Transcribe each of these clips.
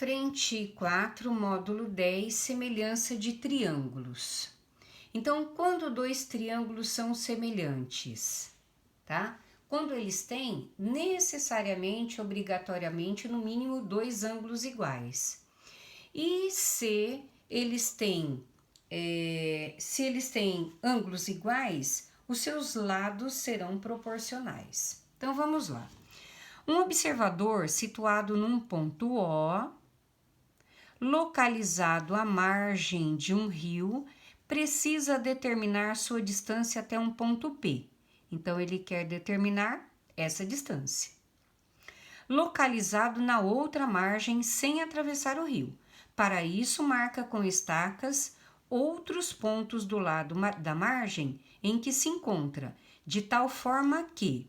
Frente 4, módulo 10, semelhança de triângulos. Então, quando dois triângulos são semelhantes, tá? Quando eles têm necessariamente, obrigatoriamente, no mínimo dois ângulos iguais. E se eles têm ângulos iguais, os seus lados serão proporcionais. Então, vamos lá. Um observador situado num ponto O, localizado à margem de um rio, precisa determinar sua distância até um ponto P. Então, ele quer determinar essa distância. Localizado na outra margem sem atravessar o rio. Para isso, marca com estacas outros pontos do lado da margem em que se encontra, de tal forma que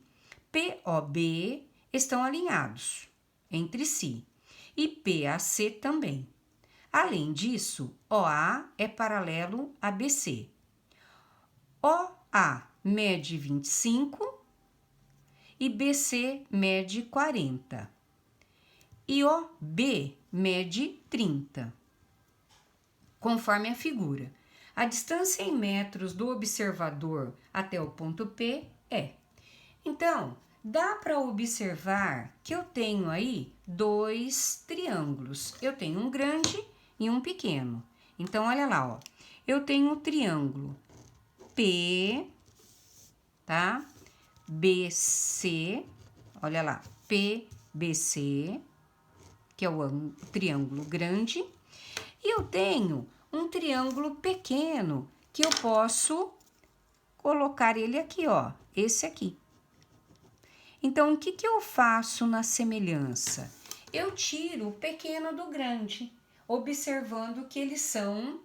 POB estão alinhados entre si e PAC também. Além disso, OA é paralelo a BC. OA mede 25 e BC mede 40. E OB mede 30. Conforme a figura, a distância em metros do observador até o ponto P é. Então, dá para observar que eu tenho aí dois triângulos. Eu tenho um grande e um pequeno. Então, olha lá, ó. Eu tenho um triângulo P, tá? BC, olha lá, PBC, que é o triângulo grande. E eu tenho um triângulo pequeno, que eu posso colocar ele aqui, ó, esse aqui. Então, o que eu faço na semelhança? Eu tiro o pequeno do grande, observando que eles são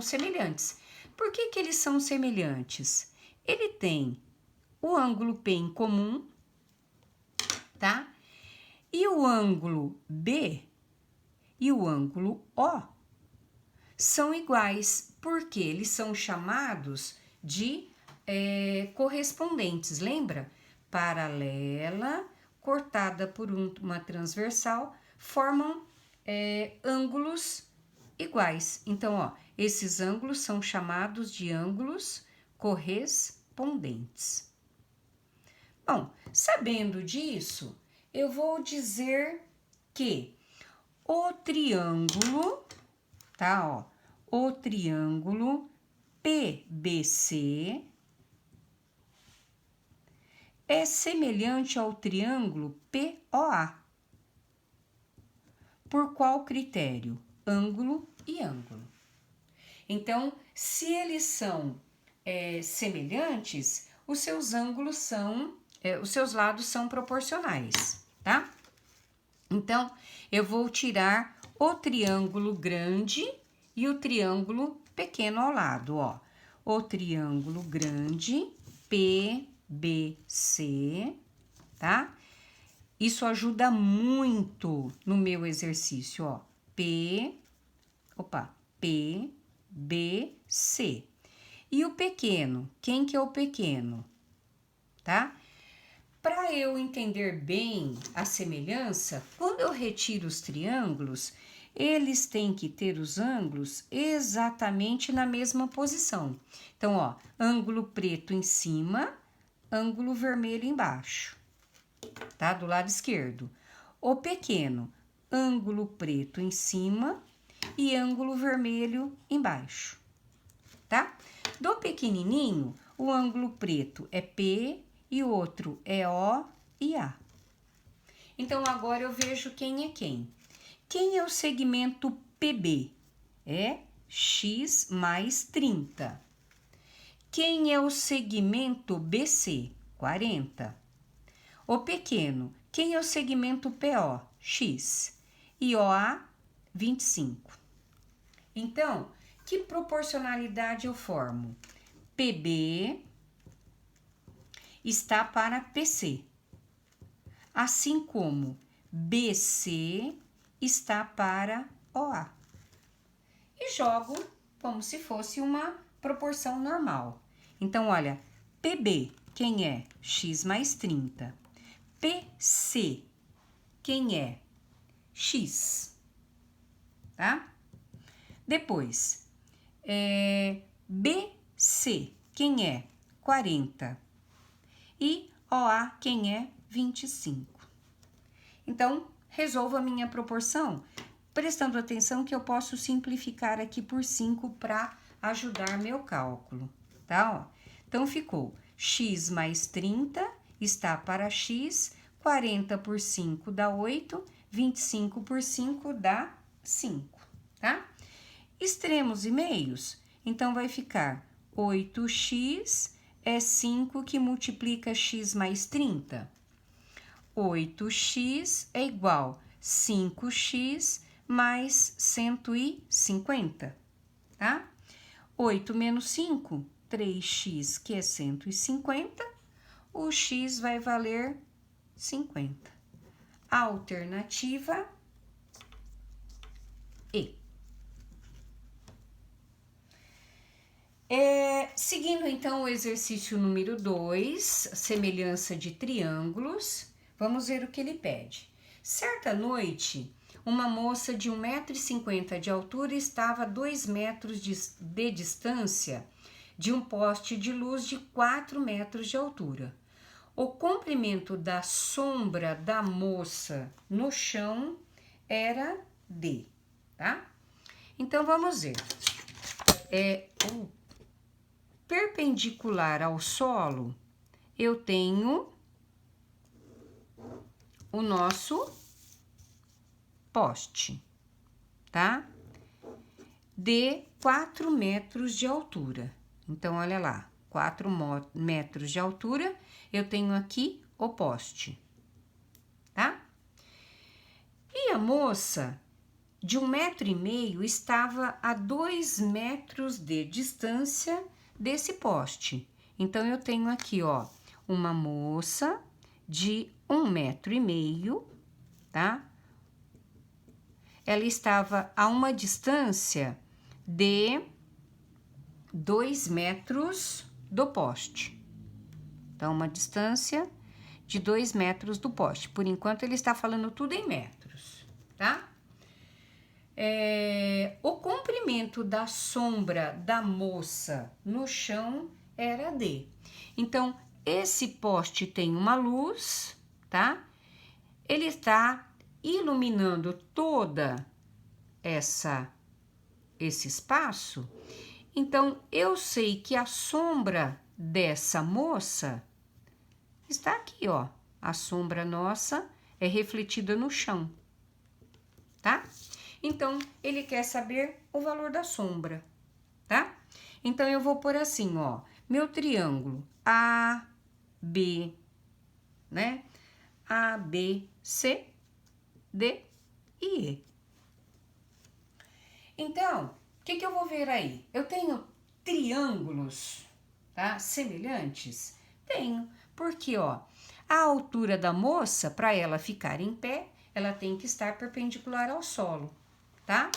semelhantes. Por que eles são semelhantes? Ele tem o ângulo P em comum, tá? E o ângulo B e o ângulo O são iguais, porque eles são chamados de correspondentes, lembra? Paralela, cortada por uma transversal, formam ângulos iguais. Então, ó, esses ângulos são chamados de ângulos correspondentes. Bom, sabendo disso, eu vou dizer que o triângulo, tá, ó, o triângulo PBC é semelhante ao triângulo POA. Por qual critério? Ângulo e ângulo. Então, se eles são semelhantes, os seus ângulos são, os seus lados são proporcionais, tá? Então, eu vou tirar o triângulo grande e o triângulo pequeno ao lado, ó. O triângulo grande, PBC, tá? Isso ajuda muito no meu exercício, ó. PBC. E o pequeno, quem que é o pequeno, tá? Para eu entender bem a semelhança, quando eu retiro os triângulos, eles têm que ter os ângulos exatamente na mesma posição. Então, ó, ângulo preto em cima, ângulo vermelho embaixo, tá? Do lado esquerdo. O pequeno, ângulo preto em cima e ângulo vermelho embaixo, tá? Do pequenininho, o ângulo preto é P e o outro é O e A. Então, agora eu vejo quem é quem. Quem é o segmento PB? É X mais 30. Quem é o segmento BC? 40. O pequeno, quem é o segmento PO? X. E OA, 25. Então, que proporcionalidade eu formo? PB está para PC, assim como BC está para OA. E jogo como se fosse uma proporção normal. Então, olha, PB, quem é? X mais 30. PC, quem é? X, tá? Depois, BC, quem é? 40. E OA, quem é? 25. Então, resolvo a minha proporção, prestando atenção que eu posso simplificar aqui por 5 para ajudar meu cálculo, tá? Ó, então, ficou x mais 30 está para x, 40 por 5 dá 8, 25 por 5 dá 5, tá? Extremos e meios, então vai ficar 8x é 5 que multiplica x mais 30. 8x é igual a 5x mais 150, tá? 8 menos 5, 3x, que é 150, o x vai valer 50. Alternativa E. Seguindo, então, o exercício número 2, semelhança de triângulos, vamos ver o que ele pede. Certa noite, uma moça de 1,50 m de altura estava a 2 metros de distância de um poste de luz de 4 metros de altura. O comprimento da sombra da moça no chão era D, tá? Então, vamos ver. O perpendicular ao solo, eu tenho o nosso poste, tá? De 4 metros de altura. Então, olha lá, 4 metros de altura, eu tenho aqui o poste, tá? E a moça, de 1,5 m, estava a 2 metros de distância desse poste. Então, eu tenho aqui, ó, uma moça de 1,5 m, tá? Ela estava a uma distância de 2 metros do poste. Então, uma distância de 2 metros do poste. Por enquanto, ele está falando tudo em metros, tá? O comprimento da sombra da moça no chão era D. Então, esse poste tem uma luz, tá? Ele está iluminando toda esse espaço. Então, eu sei que a sombra dessa moça está aqui, ó. A sombra nossa é refletida no chão, tá? Então, ele quer saber o valor da sombra, tá? Então, eu vou pôr assim, ó, meu triângulo A, B, né? A, B, C, D e E. Então, o que eu vou ver aí? Eu tenho triângulos, tá? Semelhantes? Tenho, porque, ó, a altura da moça, para ela ficar em pé, ela tem que estar perpendicular ao solo, tá?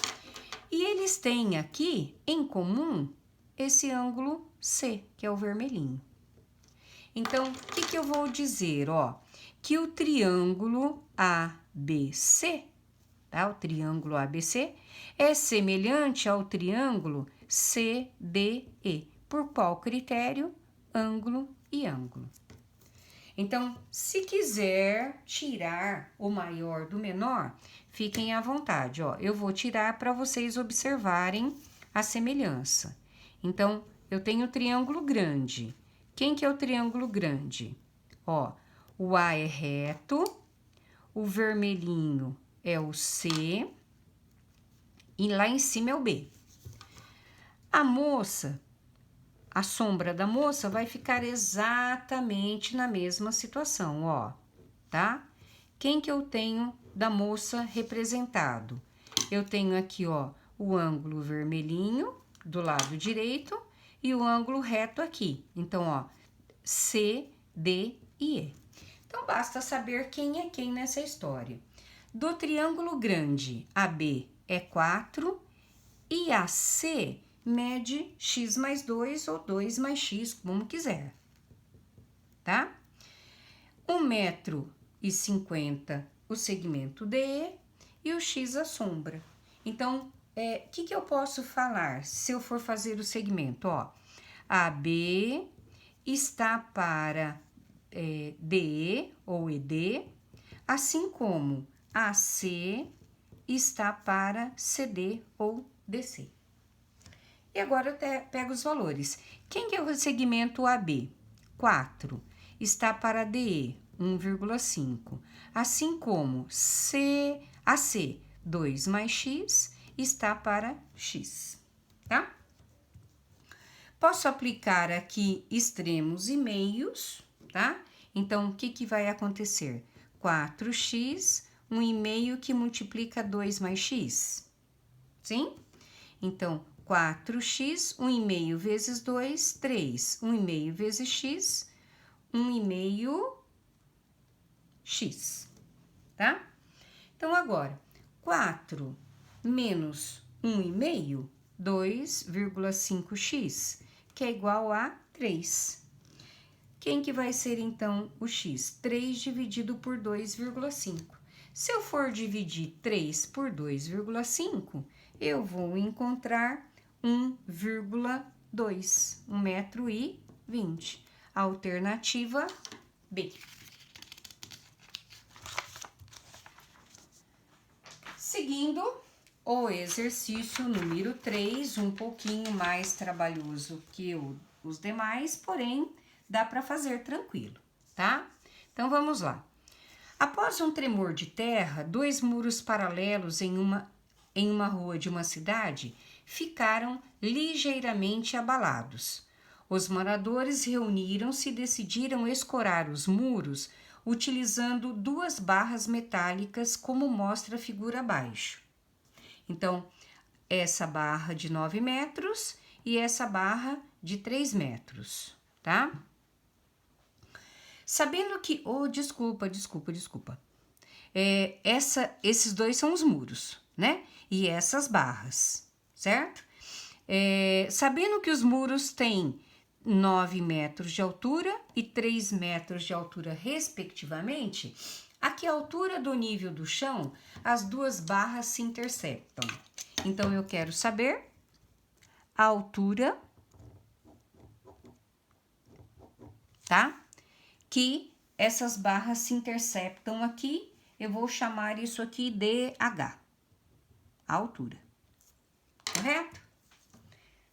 E eles têm aqui, em comum, esse ângulo C, que é o vermelhinho. Então, o que eu vou dizer, ó? Que o triângulo ABC, tá? O triângulo ABC é semelhante ao triângulo CDE. Por qual critério? Ângulo e ângulo. Então, se quiser tirar o maior do menor, fiquem à vontade, ó. Eu vou tirar para vocês observarem a semelhança. Então, eu tenho o triângulo grande. Quem que é o triângulo grande? Ó, o A é reto, o vermelhinho é o C e lá em cima é o B. A moça, a sombra da moça vai ficar exatamente na mesma situação, ó, tá? Quem que eu tenho da moça representado? Eu tenho aqui, ó, o ângulo vermelhinho do lado direito e o ângulo reto aqui. Então, ó, C, D e E. Então, basta saber quem é quem nessa história. Do triângulo grande, AB é 4 e a C mede x mais 2 ou 2 mais x, como quiser, tá? 1,50 m o segmento DE e o x a sombra. Então, o que eu posso falar se eu for fazer o segmento? Ó, AB está para DE ou ED, assim como AC está para CD ou DC. E agora eu pego os valores. Quem que é o segmento AB? 4. Está para DE, 1,5. Assim como AC, 2 mais X, está para X, tá? Posso aplicar aqui extremos e meios, tá? Então, o que vai acontecer? 4x, 1,5 que multiplica 2 mais x, sim? Então, 4x, 1,5 vezes 2, 3. 1,5 vezes x, 1,5 x, tá? Então, agora, 4 menos 1,5, 2,5x, que é igual a 3. Quem que vai ser, então, o x? 3 dividido por 2,5. Se eu for dividir 3 por 2,5, eu vou encontrar 1,2, 1,20 m. Alternativa B. Seguindo o exercício número 3, um pouquinho mais trabalhoso que os demais, porém, dá para fazer tranquilo, tá? Então, vamos lá. Após um tremor de terra, 2 muros paralelos em uma rua de uma cidade ficaram ligeiramente abalados. Os moradores reuniram-se e decidiram escorar os muros utilizando 2 barras metálicas, como mostra a figura abaixo. Então, essa barra de 9 metros e essa barra de 3 metros, tá? Sabendo que... desculpa. Esses dois são os muros, né? E essas barras, certo? Sabendo que os muros têm 9 metros de altura e 3 metros de altura, respectivamente, a que altura do nível do chão as 2 barras se interceptam? Então, eu quero saber a altura, tá? Que essas barras se interceptam aqui, eu vou chamar isso aqui de H, a altura, correto?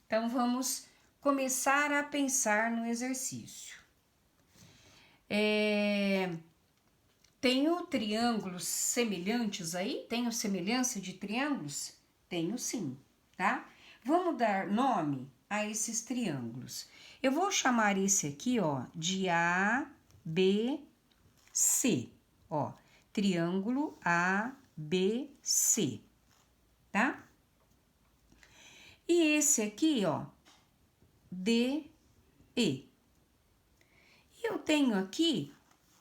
Então, vamos começar a pensar no exercício. Tenho triângulos semelhantes aí? Tenho semelhança de triângulos? Tenho sim, tá? Vamos dar nome a esses triângulos. Eu vou chamar esse aqui, ó, de ABC, ó, triângulo ABC, tá? E esse aqui, ó, DE. E eu tenho aqui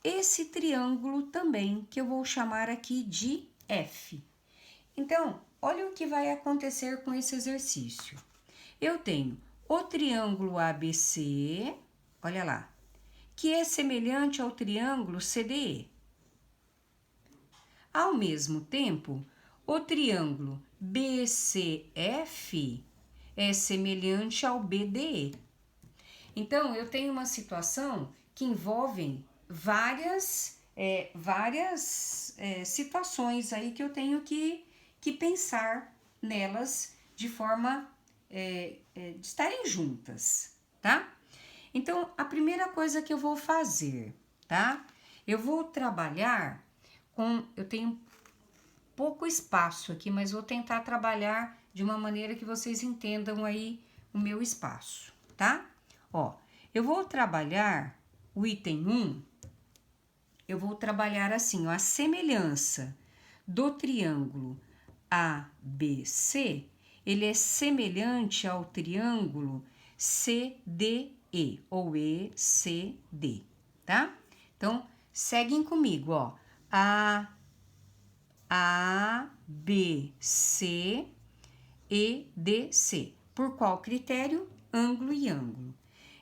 esse triângulo também, que eu vou chamar aqui de F. Então, olha o que vai acontecer com esse exercício. Eu tenho o triângulo ABC, olha lá, que é semelhante ao triângulo CDE. Ao mesmo tempo, o triângulo BCF é semelhante ao BDE. Então, eu tenho uma situação que envolve várias situações aí que eu tenho que pensar nelas de forma de estarem juntas, tá? Então, a primeira coisa que eu vou fazer, tá? Eu vou trabalhar eu tenho pouco espaço aqui, mas vou tentar trabalhar de uma maneira que vocês entendam aí o meu espaço, tá? Ó, eu vou trabalhar o item 1, eu vou trabalhar assim, ó, a semelhança do triângulo ABC, ele é semelhante ao triângulo CDE ou ECD, tá? Então, seguem comigo, ó. B, C, E, D, C. Por qual critério? Ângulo e ângulo.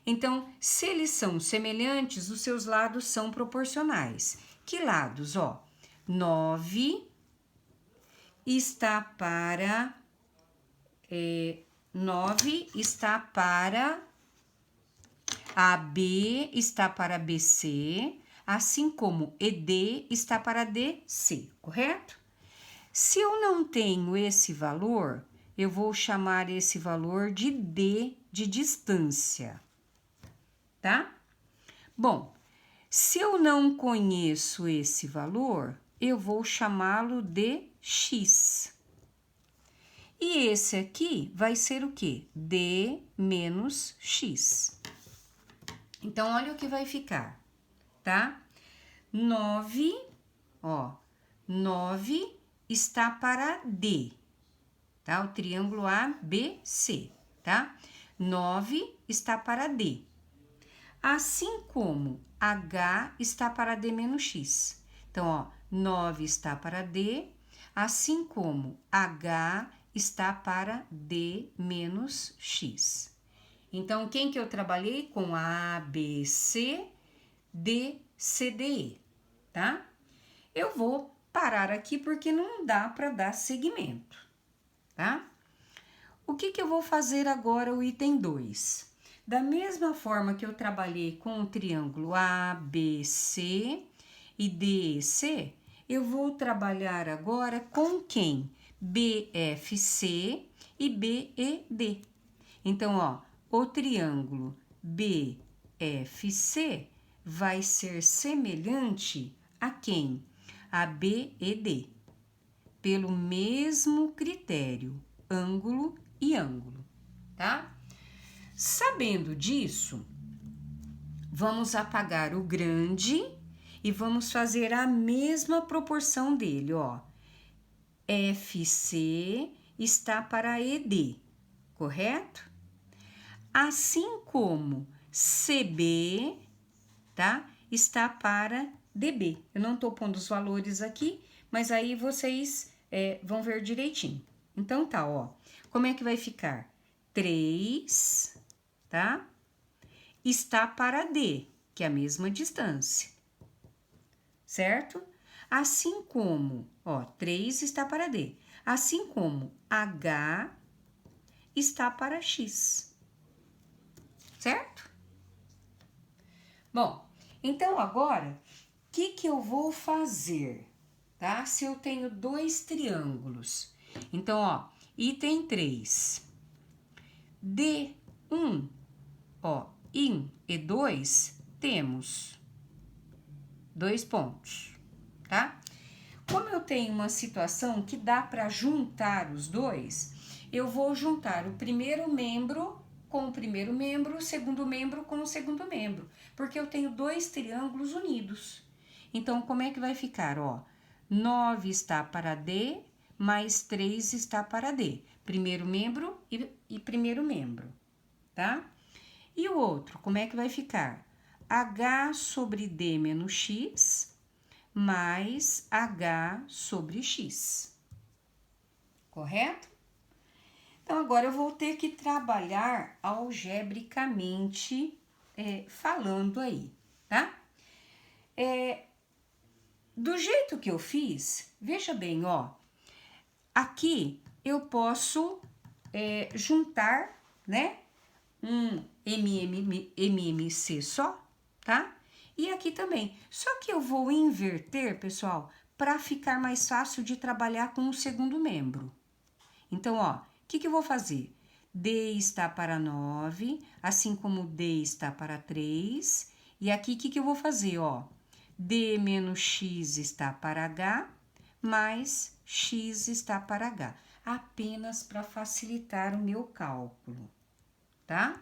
Então, se eles são semelhantes, os seus lados são proporcionais. Que lados? Ó, 9 está para 9 está para AB, está para BC, assim como ED está para DC, correto? Se eu não tenho esse valor, eu vou chamar esse valor de D de distância, tá? Bom, se eu não conheço esse valor, eu vou chamá-lo de X. E esse aqui vai ser o quê? D menos X. Então, olha o que vai ficar, tá? 9, ó, 9 está para D, tá? O triângulo ABC, tá? 9 está para D. Assim como H está para D menos X. Então, ó, 9 está para D, assim como H está para D menos X. Então, quem que eu trabalhei? Com A, B, C, D, C, D, E, tá? Eu vou parar aqui porque não dá para dar seguimento, tá? O que que eu vou fazer agora, o item 2? Da mesma forma que eu trabalhei com o triângulo ABC e DEC, eu vou trabalhar agora com quem? BFC e BED. Então, ó, o triângulo BFC vai ser semelhante a quem? A BED, pelo mesmo critério, ângulo e ângulo, tá? Sabendo disso, vamos apagar o grande e vamos fazer a mesma proporção dele, ó. FC está para ED, correto? Assim como CB, tá? Está para DB. Eu não tô pondo os valores aqui, mas aí vocês vão ver direitinho. Então, tá, ó. Como é que vai ficar? 3, tá? Está para D, que é a mesma distância, certo? Assim como, ó, 3 está para D. Assim como H está para X, certo? Bom, então agora, o que eu vou fazer, tá? Se eu tenho dois triângulos. Então, ó, item 3. D1, ó, em E2, temos 2 pontos, tá? Como eu tenho uma situação que dá para juntar os dois, eu vou juntar o primeiro membro com o primeiro membro, o segundo membro com o segundo membro, porque eu tenho dois triângulos unidos. Então, como é que vai ficar, ó? 9 está para D, mais 3 está para D. Primeiro membro e primeiro membro, tá? E o outro, como é que vai ficar? H sobre D menos X, mais H sobre X. Correto? Então, agora eu vou ter que trabalhar algebricamente falando aí, tá? Do jeito que eu fiz, veja bem, ó. Aqui eu posso juntar, né? Um MMC só, tá? E aqui também. Só que eu vou inverter, pessoal, para ficar mais fácil de trabalhar com o segundo membro. Então, ó, o que eu vou fazer? D está para 9, assim como D está para 3. E aqui, o que eu vou fazer, ó? D menos X está para H, mais X está para H. Apenas para facilitar o meu cálculo, tá?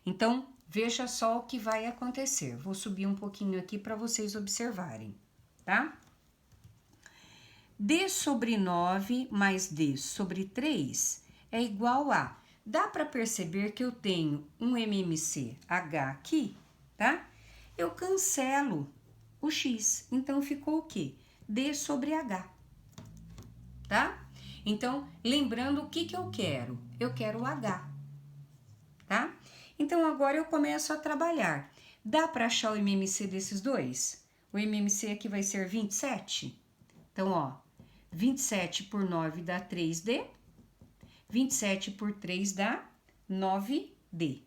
Então, veja só o que vai acontecer. Vou subir um pouquinho aqui para vocês observarem, tá? D sobre 9 mais D sobre 3 é igual a... Dá para perceber que eu tenho um MMC H aqui, tá? Eu cancelo o X, então ficou o quê? D sobre H, tá? Então, lembrando o que eu quero? Eu quero o H, tá? Então, agora eu começo a trabalhar. Dá para achar o MMC desses dois? O MMC aqui vai ser 27. Então, ó, 27 por 9 dá 3D. 27 por 3 dá 9D.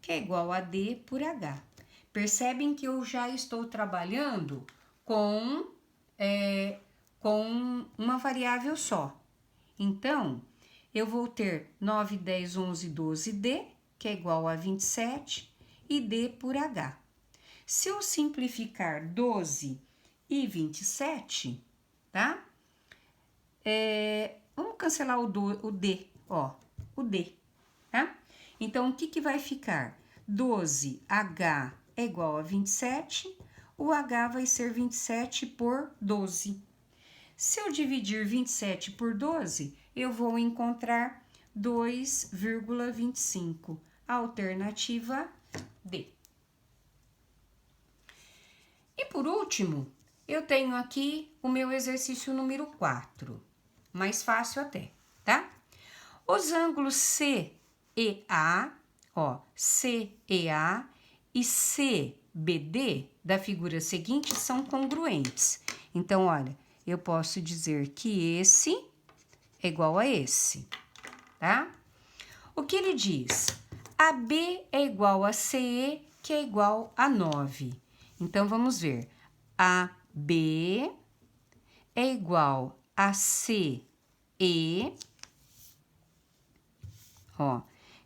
Que é igual a D por H. Percebem que eu já estou trabalhando com uma variável só. Então, eu vou ter 9, 10, 11, 12D, que é igual a 27, e D por H. Se eu simplificar 12 e 27, tá? Vamos cancelar o D, ó, o D, tá? Então, o que vai ficar? 12H é igual a 27, o H vai ser 27 por 12. Se eu dividir 27 por 12, eu vou encontrar 2,25. Alternativa D. E por último, eu tenho aqui o meu exercício número 4. Mais fácil até, tá? Os ângulos CEA, ó, CEA e CBD da figura seguinte são congruentes. Então, olha, eu posso dizer que esse é igual a esse, tá? O que ele diz? AB é igual a CE, que é igual a 9. Então, vamos ver. AB é igual a CE, ó,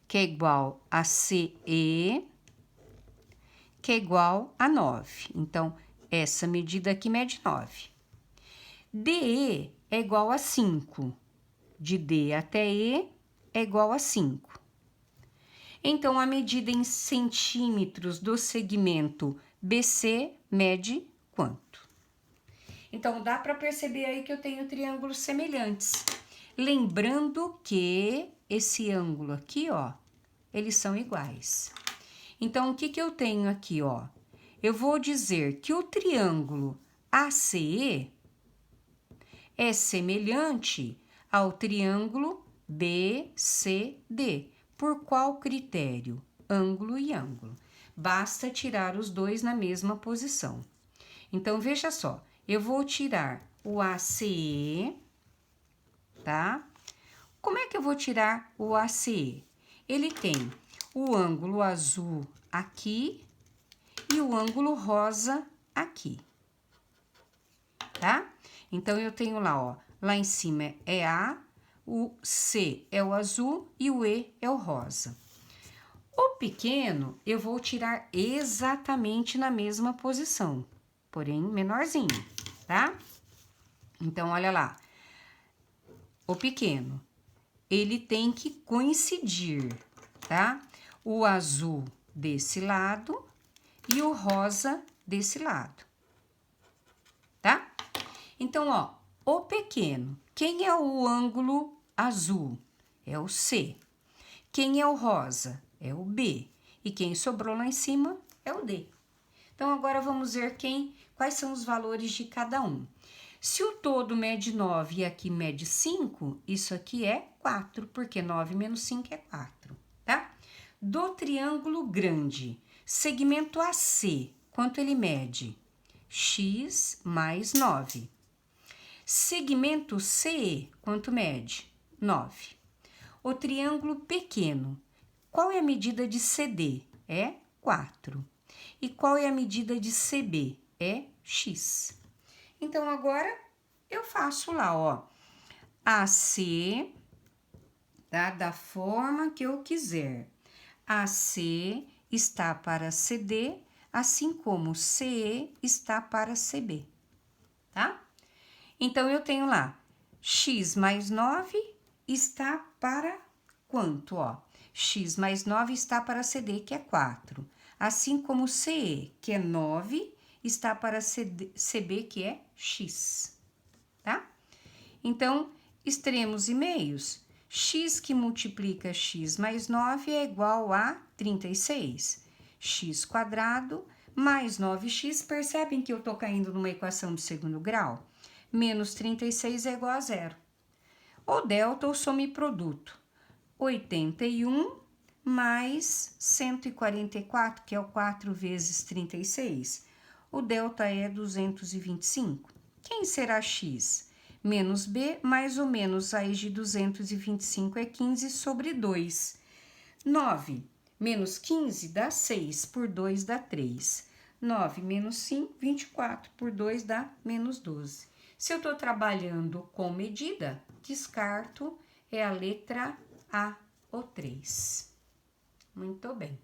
que é igual a CE, que é igual a 9. Então, essa medida aqui mede 9. DE é igual a 5. De D até E é igual a 5. Então, a medida em centímetros do segmento BC mede quanto? Então, dá para perceber aí que eu tenho triângulos semelhantes. Lembrando que esse ângulo aqui, ó, eles são iguais. Então, o que eu tenho aqui, ó? Eu vou dizer que o triângulo ACE é semelhante ao triângulo BCD. Por qual critério? Ângulo e ângulo. Basta tirar os dois na mesma posição. Então, veja só, eu vou tirar o ACE, tá? Como é que eu vou tirar o ACE? Ele tem o ângulo azul aqui e o ângulo rosa aqui, tá? Então, eu tenho lá, ó, lá em cima é A, o C é o azul e o E é o rosa. O pequeno, eu vou tirar exatamente na mesma posição, porém menorzinho, tá? Então, olha lá. O pequeno, ele tem que coincidir, tá? O azul desse lado e o rosa desse lado, tá? Então, ó, o pequeno, quem é o ângulo azul? É o C. Quem é o rosa? É o B. E quem sobrou lá em cima é o D. Então, agora vamos ver quais são os valores de cada um. Se o todo mede 9 e aqui mede 5, isso aqui é 4, porque 9 menos 5 é 4, tá? Do triângulo grande, segmento AC, quanto ele mede? X mais 9. Segmento CE, quanto mede? 9. O triângulo pequeno, qual é a medida de CD? É 4. E qual é a medida de CB? É X. Então, agora, eu faço lá, ó, AC, tá? Da forma que eu quiser. AC está para CD, assim como CE está para CB, tá? Então, eu tenho lá, X mais 9 está para quanto, ó? X mais 9 está para CD, que é 4. Assim como CE, que é 9, está para CB, que é X, tá? Então, extremos e meios. X que multiplica X mais 9 é igual a 36. X quadrado mais 9x, percebem que eu tô caindo numa equação de segundo grau? Menos 36 é igual a zero. O delta, ou soma e produto, 81 mais 144, que é o 4 vezes 36. O delta é 225. quem será x? Menos b mais ou menos raiz de 225 é 15 sobre 2. 9 menos 15 dá 6, por 2 dá 3. 9 menos 5, 24, por 2 dá menos 12. Se eu estou trabalhando com medida, descarto, é a letra A, o 3. Muito bem.